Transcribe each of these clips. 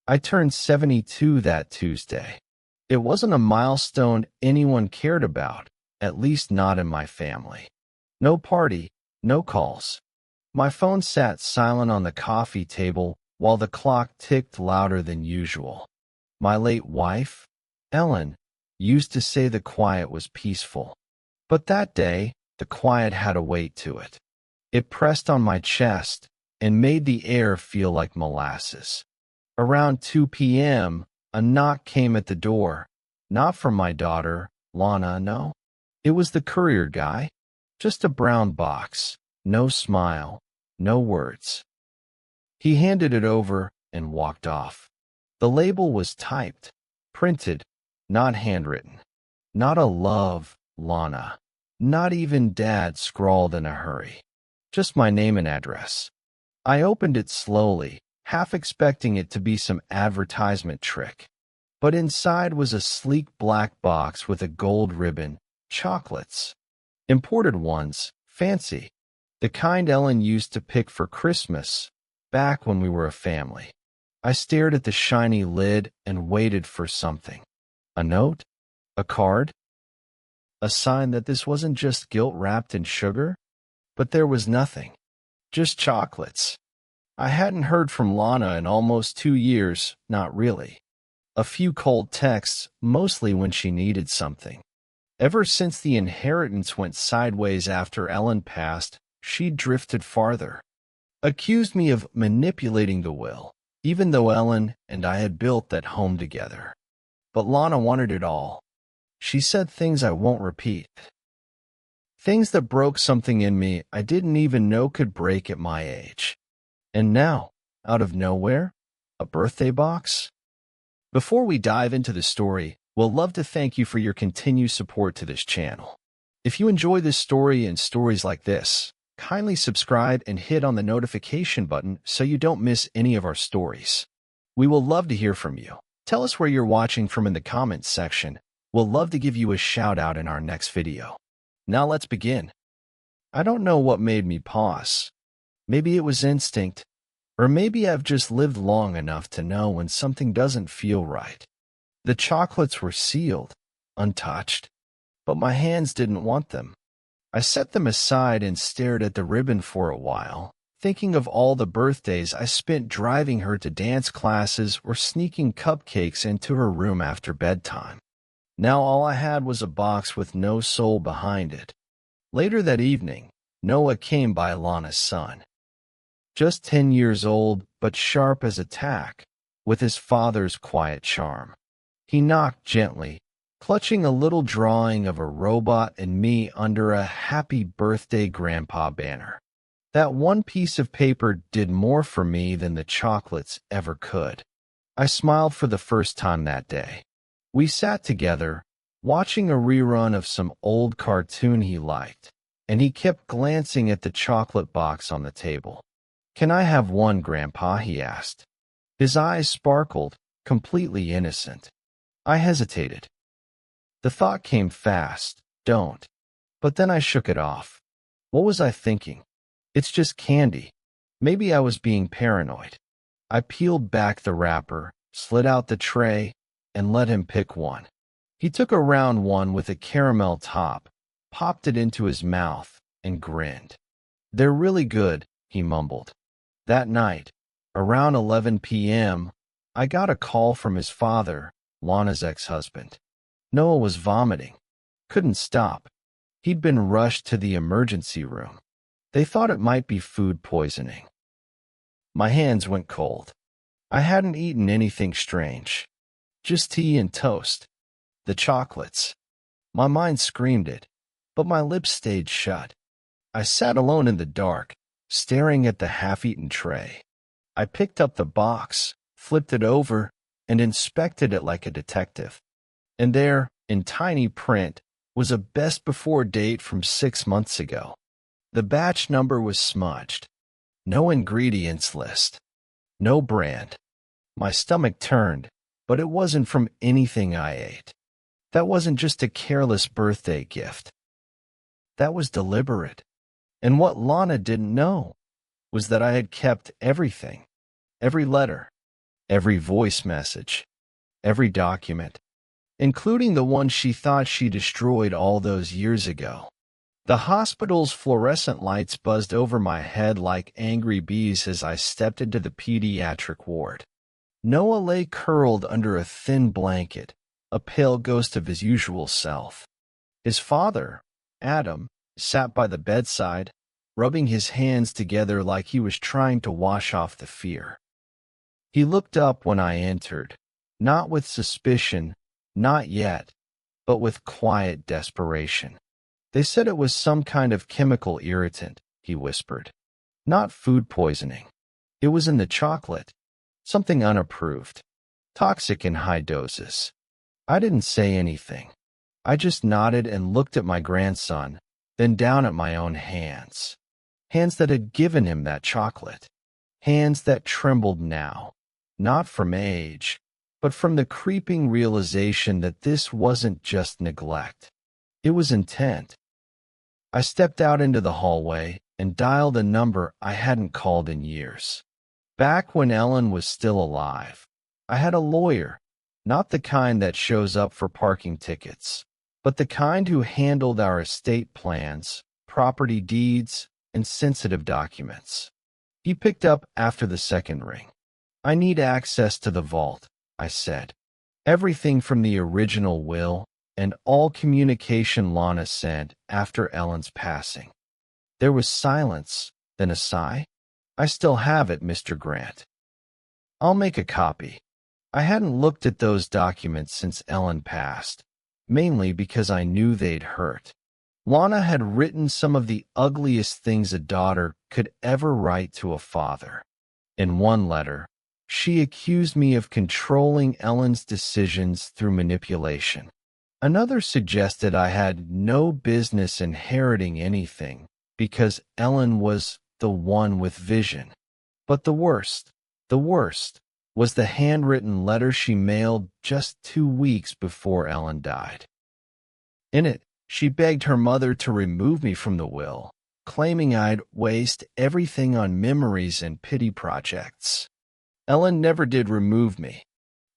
I turned 72 that Tuesday. It wasn't a milestone anyone cared about, at least not in my family. No party, no calls. My phone sat silent on the coffee table while the clock ticked louder than usual. My late wife, Ellen, used to say the quiet was peaceful. But that day, the quiet had a weight to it. It pressed on my chest and made the air feel like molasses. Around 2 p.m., a knock came at the door. Not from my daughter, Lana, no. It was the courier guy. Just a brown box. No smile. No words. He handed it over and walked off. The label was typed, printed, not handwritten. Not a love, Lana. Not even Dad scrawled in a hurry. Just my name and address. I opened it slowly, half expecting it to be some advertisement trick. But inside was a sleek black box with a gold ribbon, chocolates. Imported ones, fancy. The kind Ellen used to pick for Christmas, back when we were a family. I stared at the shiny lid and waited for something. A note? A card? A sign that this wasn't just guilt wrapped in sugar? But there was nothing. Just chocolates. I hadn't heard from Lana in almost 2 years, not really. A few cold texts, mostly when she needed something. Ever since the inheritance went sideways after Ellen passed, she drifted farther. Accused me of manipulating the will, even though Ellen and I had built that home together. But Lana wanted it all. She said things I won't repeat. Things that broke something in me I didn't even know could break at my age. And now, out of nowhere, a birthday box? Before we dive into the story, we'll love to thank you for your continued support to this channel. If you enjoy this story and stories like this, kindly subscribe and hit on the notification button so you don't miss any of our stories. We will love to hear from you. Tell us where you're watching from in the comments section. We'll love to give you a shout out in our next video. Now let's begin. I don't know what made me pause. Maybe it was instinct, or maybe I've just lived long enough to know when something doesn't feel right. The chocolates were sealed, untouched, but my hands didn't want them. I set them aside and stared at the ribbon for a while, thinking of all the birthdays I spent driving her to dance classes or sneaking cupcakes into her room after bedtime. Now all I had was a box with no soul behind it. Later that evening, Noah came by, Lana's son. Just 10 years old, but sharp as a tack, with his father's quiet charm. He knocked gently, clutching a little drawing of a robot and me under a Happy Birthday Grandpa banner. That one piece of paper did more for me than the chocolates ever could. I smiled for the first time that day. We sat together, watching a rerun of some old cartoon he liked, and he kept glancing at the chocolate box on the table. "Can I have one, Grandpa?" he asked. His eyes sparkled, completely innocent. I hesitated. The thought came fast, don't. But then I shook it off. What was I thinking? It's just candy. Maybe I was being paranoid. I peeled back the wrapper, slid out the tray, and let him pick one. He took a round one with a caramel top, popped it into his mouth, and grinned. "They're really good," he mumbled. That night, around 11 p.m., I got a call from his father, Lana's ex-husband. Noah was vomiting. Couldn't stop. He'd been rushed to the emergency room. They thought it might be food poisoning. My hands went cold. I hadn't eaten anything strange. Just tea and toast. The chocolates. My mind screamed it, but my lips stayed shut. I sat alone in the dark, staring at the half-eaten tray. I picked up the box, flipped it over, and inspected it like a detective. And there, in tiny print, was a best before date from 6 months ago. The batch number was smudged. No ingredients list. No brand. My stomach turned, but it wasn't from anything I ate. That wasn't just a careless birthday gift. That was deliberate. And what Lana didn't know was that I had kept everything. Every letter. every voice message, every document, including the one she thought she destroyed all those years ago. The hospital's fluorescent lights buzzed over my head like angry bees as I stepped into the pediatric ward. Noah lay curled under a thin blanket, a pale ghost of his usual self. His father, Adam, sat by the bedside, rubbing his hands together like he was trying to wash off the fear. He looked up when I entered, not with suspicion, not yet, but with quiet desperation. They said it was some kind of chemical irritant, he whispered. Not food poisoning. It was in the chocolate. Something unapproved. Toxic in high doses. I didn't say anything. I just nodded and looked at my grandson, then down at my own hands. Hands that had given him that chocolate. Hands that trembled now. Not from age, but from the creeping realization that this wasn't just neglect. It was intent. I stepped out into the hallway and dialed a number I hadn't called in years. Back when Ellen was still alive, I had a lawyer, not the kind that shows up for parking tickets, but the kind who handled our estate plans, property deeds, and sensitive documents. He picked up after the second ring. I need access to the vault, I said. Everything from the original will and all communication Lana sent after Ellen's passing. There was silence, then a sigh. I still have it, Mr. Grant. I'll make a copy. I hadn't looked at those documents since Ellen passed, mainly because I knew they'd hurt. Lana had written some of the ugliest things a daughter could ever write to a father. In one letter, she accused me of controlling Ellen's decisions through manipulation. Another suggested I had no business inheriting anything because Ellen was the one with vision. But the worst, was the handwritten letter she mailed just 2 weeks before Ellen died. In it, she begged her mother to remove me from the will, claiming I'd waste everything on memories and pity projects. Ellen never did remove me.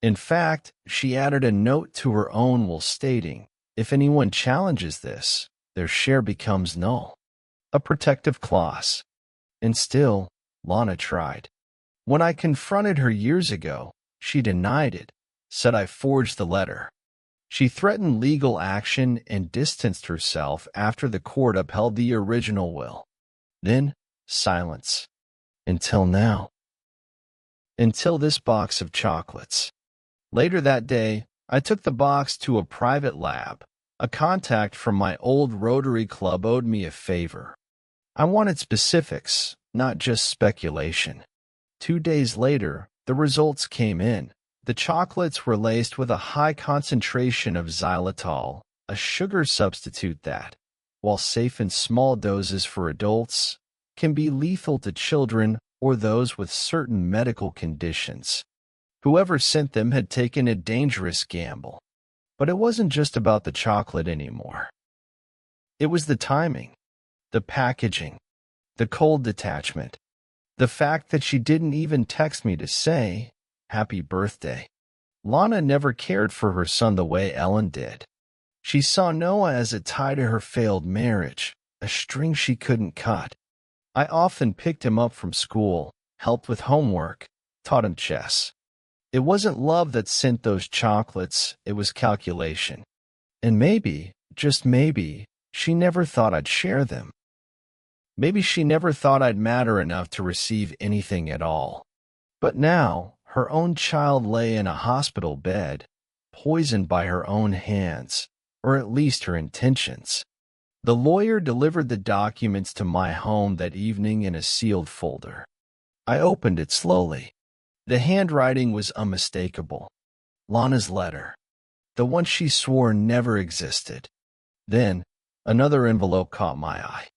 In fact, she added a note to her own will stating, if anyone challenges this, their share becomes null. A protective clause. And still, Lana tried. When I confronted her years ago, she denied it, said I forged the letter. She threatened legal action and distanced herself after the court upheld the original will. Then, silence. Until now. Until this box of chocolates. Later that day, I took the box to a private lab. A contact from my old Rotary Club owed me a favor. I wanted specifics, not just speculation. 2 days later, the results came in. The chocolates were laced with a high concentration of xylitol, a sugar substitute that, while safe in small doses for adults, can be lethal to children or those with certain medical conditions. Whoever sent them had taken a dangerous gamble. But it wasn't just about the chocolate anymore. It was the timing, the packaging, the cold detachment, the fact that she didn't even text me to say, "Happy birthday." Lana never cared for her son the way Ellen did. She saw Noah as a tie to her failed marriage, a string she couldn't cut. I often picked him up from school, helped with homework, taught him chess. It wasn't love that sent those chocolates, it was calculation. And maybe, just maybe, she never thought I'd share them. Maybe she never thought I'd matter enough to receive anything at all. But now, her own child lay in a hospital bed, poisoned by her own hands, or at least her intentions. The lawyer delivered the documents to my home that evening in a sealed folder. I opened it slowly. The handwriting was unmistakable. Lana's letter. The one she swore never existed. Then, another envelope caught my eye.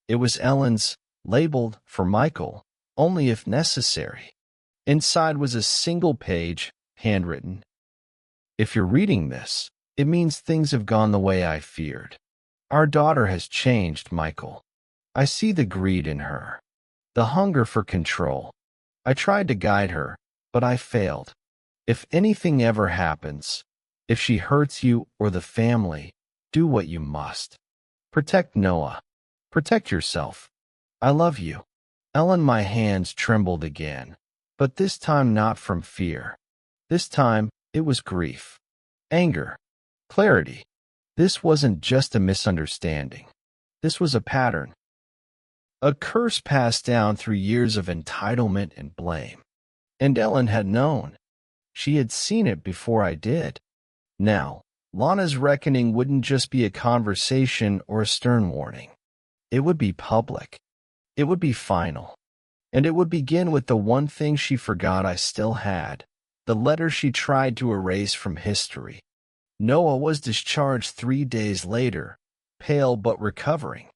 It was Ellen's, labeled for Michael, only if necessary. Inside was a single page, handwritten. If you're reading this, it means things have gone the way I feared. Our daughter has changed, Michael. I see the greed in her, the hunger for control. I tried to guide her, But I failed. If anything ever happens, if she hurts you or the family, do what you must. Protect Noah. Protect yourself. I love you. Ellen, my hands trembled again, but this time not from fear. This time it was grief, anger, clarity. This wasn't just a misunderstanding. This was a pattern. A curse passed down through years of entitlement and blame. And Ellen had known. She had seen it before I did. Now, Lana's reckoning wouldn't just be a conversation or a stern warning. It would be public. It would be final. And it would begin with the one thing she forgot I still had, the letter she tried to erase from history. Noah was discharged 3 days later, pale but recovering.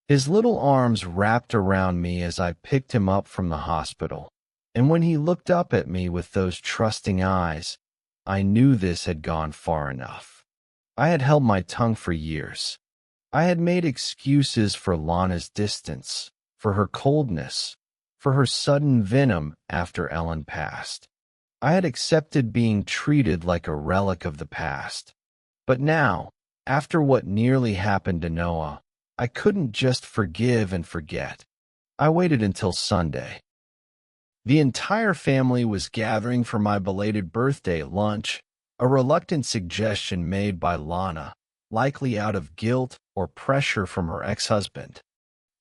His little arms wrapped around me as I picked him up from the hospital, and when he looked up at me with those trusting eyes, I knew this had gone far enough. I had held my tongue for years. I had made excuses for Lana's distance, for her coldness, for her sudden venom after Ellen passed. I had accepted being treated like a relic of the past. But now, after what nearly happened to Noah, I couldn't just forgive and forget. I waited until Sunday. The entire family was gathering for my belated birthday lunch, a reluctant suggestion made by Lana, likely out of guilt or pressure from her ex-husband.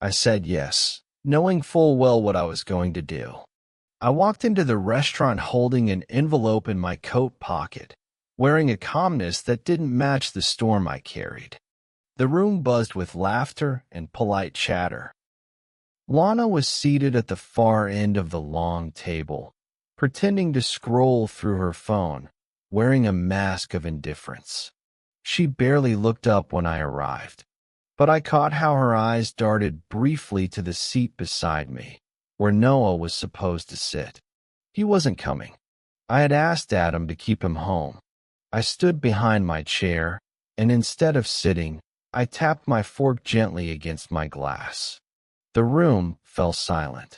I said yes, knowing full well what I was going to do. I walked into the restaurant holding an envelope in my coat pocket, wearing a calmness that didn't match the storm I carried. The room buzzed with laughter and polite chatter. Lana was seated at the far end of the long table, pretending to scroll through her phone, wearing a mask of indifference. She barely looked up when I arrived, but I caught how her eyes darted briefly to the seat beside me, where Noah was supposed to sit. He wasn't coming. I had asked Adam to keep him home. I stood behind my chair, and instead of sitting, I tapped my fork gently against my glass. The room fell silent.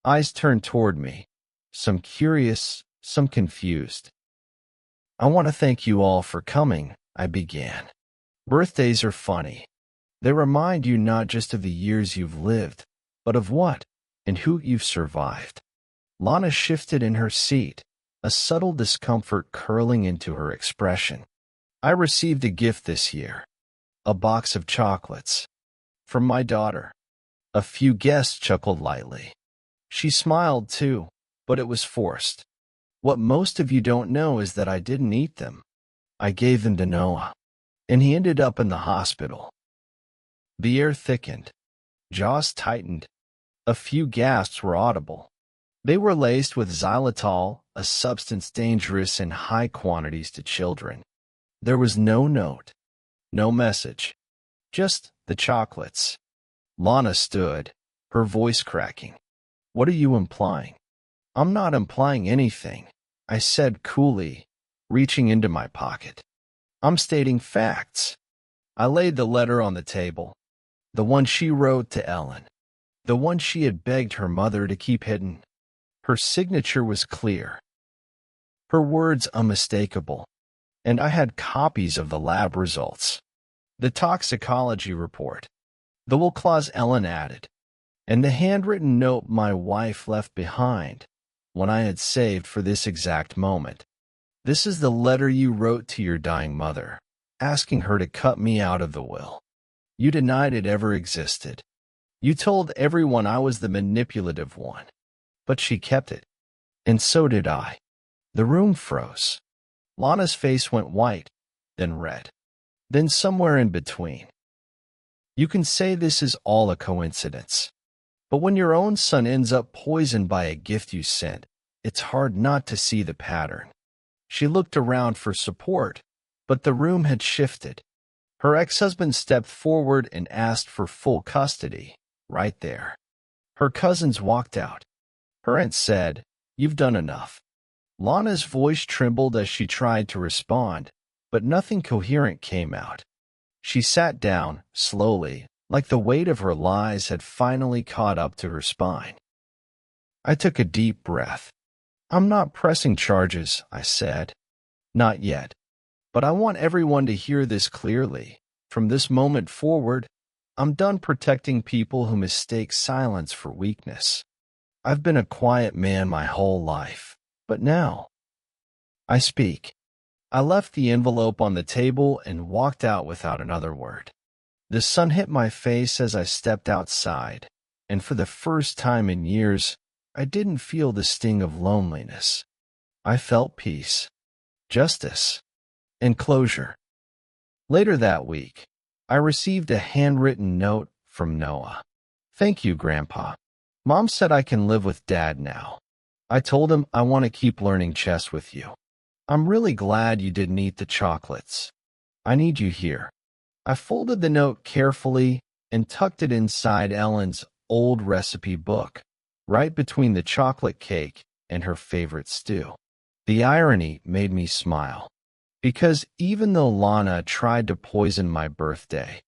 Eyes turned toward me, some curious, some confused. I want to thank you all for coming, I began. Birthdays are funny. They remind you not just of the years you've lived, but of what and who you've survived. Lana shifted in her seat, a subtle discomfort curling into her expression. I received a gift this year. A box of chocolates. From my daughter. A few guests chuckled lightly. She smiled too, but it was forced. What most of you don't know is that I didn't eat them. I gave them to Noah, and he ended up in the hospital. The air thickened. Jaws tightened. A few gasps were audible. They were laced with xylitol, a substance dangerous in high quantities to children. There was no note. No message. Just the chocolates. Lana stood, her voice cracking. What are you implying? I'm not implying anything, I said coolly, reaching into my pocket. I'm stating facts. I laid the letter on the table. The one she wrote to Ellen. The one she had begged her mother to keep hidden. Her signature was clear. Her words unmistakable. And I had copies of the lab results. The toxicology report, the will clause Ellen added, and the handwritten note my wife left behind, one I had saved for this exact moment. This is the letter you wrote to your dying mother, asking her to cut me out of the will. You denied it ever existed. You told everyone I was the manipulative one, but she kept it, and so did I. The room froze. Lana's face went white, then red. Then somewhere in between. You can say this is all a coincidence, but when your own son ends up poisoned by a gift you sent, it's hard not to see the pattern. She looked around for support, but the room had shifted. Her ex-husband stepped forward and asked for full custody, right there. Her cousins walked out. Her aunt said, "You've done enough." Lana's voice trembled as she tried to respond, but nothing coherent came out. She sat down, slowly, like the weight of her lies had finally caught up to her spine. I took a deep breath. I'm not pressing charges, I said. Not yet. But I want everyone to hear this clearly. From this moment forward, I'm done protecting people who mistake silence for weakness. I've been a quiet man my whole life, but now I speak. I left the envelope on the table and walked out without another word. The sun hit my face as I stepped outside, and for the first time in years, I didn't feel the sting of loneliness. I felt peace, justice, and closure. Later that week, I received a handwritten note from Noah. Thank you, Grandpa. Mom said I can live with Dad now. I told him I want to keep learning chess with you. I'm really glad you didn't eat the chocolates. I need you here. I folded the note carefully and tucked it inside Ellen's old recipe book, right between the chocolate cake and her favorite stew. The irony made me smile, because even though Lana tried to poison my birthday,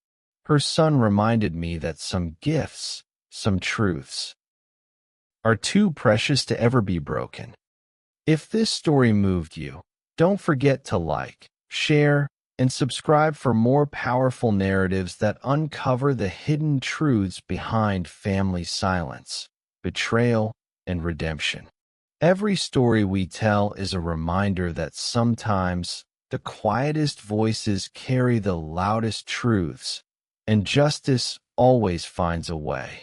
her son reminded me that some gifts, some truths, are too precious to ever be broken. If this story moved you, don't forget to like, share, and subscribe for more powerful narratives that uncover the hidden truths behind family silence, betrayal, and redemption. Every story we tell is a reminder that sometimes the quietest voices carry the loudest truths, and justice always finds a way.